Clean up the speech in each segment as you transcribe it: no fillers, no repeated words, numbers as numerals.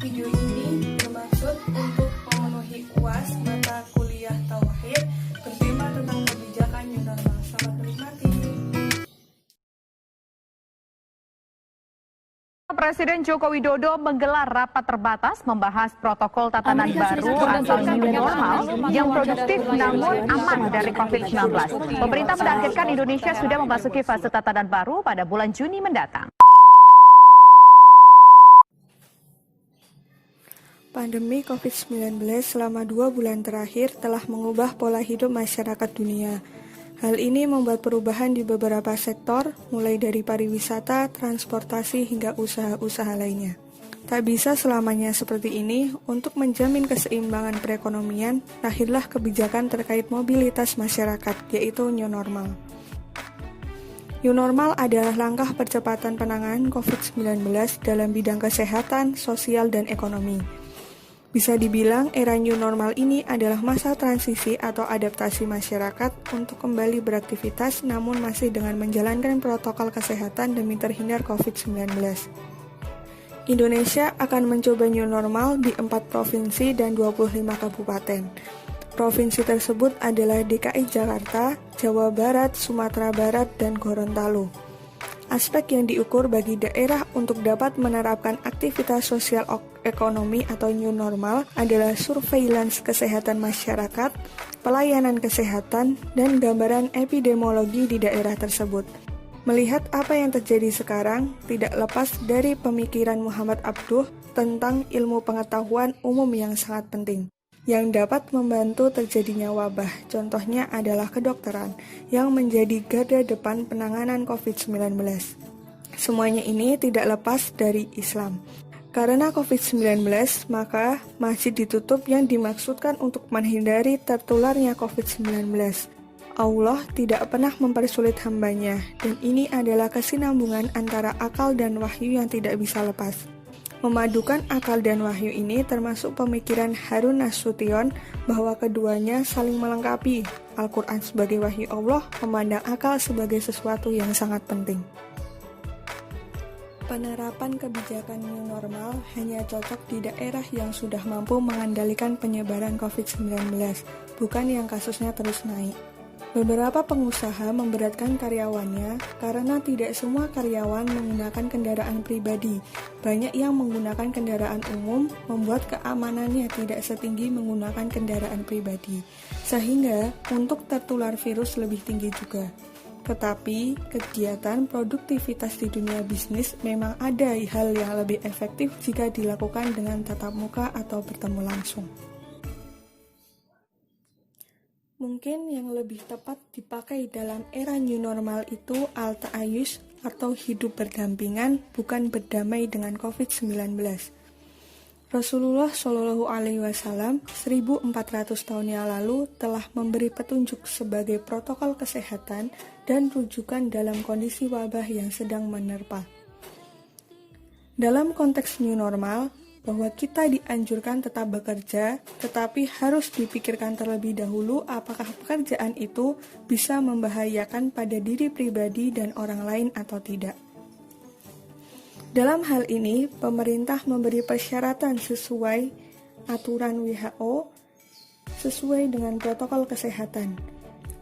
Video ini bermaksud untuk memenuhi UAS mata kuliah Tauhid bertema tentang kebijakan new normal. Selamat menikmati. Presiden Joko Widodo menggelar rapat terbatas membahas protokol tatanan baru atau new normal yang produktif namun aman dari COVID-19. Pemerintah menargetkan Indonesia sudah memasuki fase tatanan baru pada bulan Juni mendatang. Pandemi COVID-19 selama 2 bulan terakhir telah mengubah pola hidup masyarakat dunia. Hal ini membuat perubahan di beberapa sektor, mulai dari pariwisata, transportasi, hingga usaha-usaha lainnya. Tak bisa selamanya seperti ini. Untuk menjamin keseimbangan perekonomian, lahirlah kebijakan terkait mobilitas masyarakat, yaitu New Normal. New Normal adalah langkah percepatan penanganan COVID-19 dalam bidang kesehatan, sosial, dan ekonomi. Bisa dibilang era new normal ini adalah masa transisi atau adaptasi masyarakat untuk kembali beraktivitas namun masih dengan menjalankan protokol kesehatan demi terhindar COVID-19. Indonesia akan mencoba new normal di 4 provinsi dan 25 kabupaten. Provinsi tersebut adalah DKI Jakarta, Jawa Barat, Sumatera Barat, dan Gorontalo. Aspek yang diukur bagi daerah untuk dapat menerapkan aktivitas sosial ekonomi atau new normal adalah surveillance kesehatan masyarakat, pelayanan kesehatan, dan gambaran epidemiologi di daerah tersebut. Melihat apa yang terjadi sekarang, tidak lepas dari pemikiran Muhammad Abduh tentang ilmu pengetahuan umum yang sangat penting, yang dapat membantu terjadinya wabah. Contohnya adalah kedokteran, yang menjadi garda depan penanganan COVID-19. Semuanya ini tidak lepas dari Islam. Karena COVID-19, maka masjid ditutup yang dimaksudkan untuk menghindari tertularnya COVID-19. Allah tidak pernah mempersulit hambanya, dan ini adalah kesinambungan antara akal dan wahyu yang tidak bisa lepas. Memadukan akal dan wahyu ini termasuk pemikiran Harun Nasution bahwa keduanya saling melengkapi. Al-Quran sebagai wahyu Allah, memandang akal sebagai sesuatu yang sangat penting. Penerapan kebijakan new normal hanya cocok di daerah yang sudah mampu mengendalikan penyebaran COVID-19, bukan yang kasusnya terus naik. Beberapa pengusaha memberatkan karyawannya karena tidak semua karyawan menggunakan kendaraan pribadi. Banyak yang menggunakan kendaraan umum, membuat keamanannya tidak setinggi menggunakan kendaraan pribadi, sehingga untuk tertular virus lebih tinggi juga. Tetapi, kegiatan produktivitas di dunia bisnis memang ada hal yang lebih efektif jika dilakukan dengan tatap muka atau bertemu langsung. Mungkin yang lebih tepat dipakai dalam era new normal itu al-ta'ayush atau hidup berdampingan, bukan berdamai dengan COVID-19. Rasulullah Shallallahu Alaihi Wasallam 1400 tahun yang lalu telah memberi petunjuk sebagai protokol kesehatan dan rujukan dalam kondisi wabah yang sedang menerpa. Dalam konteks new normal, bahwa kita dianjurkan tetap bekerja, tetapi harus dipikirkan terlebih dahulu apakah pekerjaan itu bisa membahayakan pada diri pribadi dan orang lain atau tidak. Dalam hal ini, pemerintah memberi persyaratan sesuai aturan WHO sesuai dengan protokol kesehatan.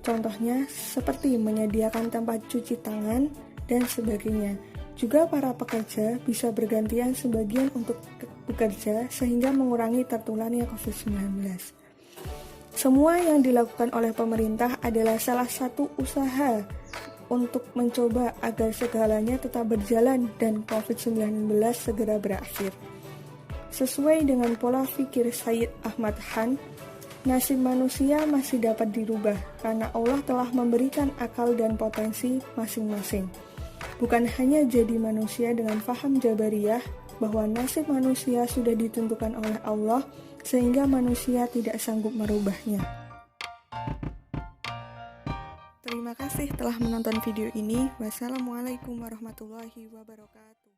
Contohnya seperti menyediakan tempat cuci tangan dan sebagainya. Juga para pekerja bisa bergantian sebagian untuk bekerja sehingga mengurangi tertularnya COVID-19. Semua yang dilakukan oleh pemerintah adalah salah satu usaha untuk mencoba agar segalanya tetap berjalan dan COVID-19 segera berakhir. Sesuai dengan pola pikir Sayyid Ahmad Khan, nasib manusia masih dapat dirubah karena Allah telah memberikan akal dan potensi masing-masing. Bukan hanya jadi manusia dengan faham Jabariyah bahwa nasib manusia sudah ditentukan oleh Allah sehingga manusia tidak sanggup merubahnya. Terima kasih telah menonton video ini. Wassalamualaikum warahmatullahi wabarakatuh.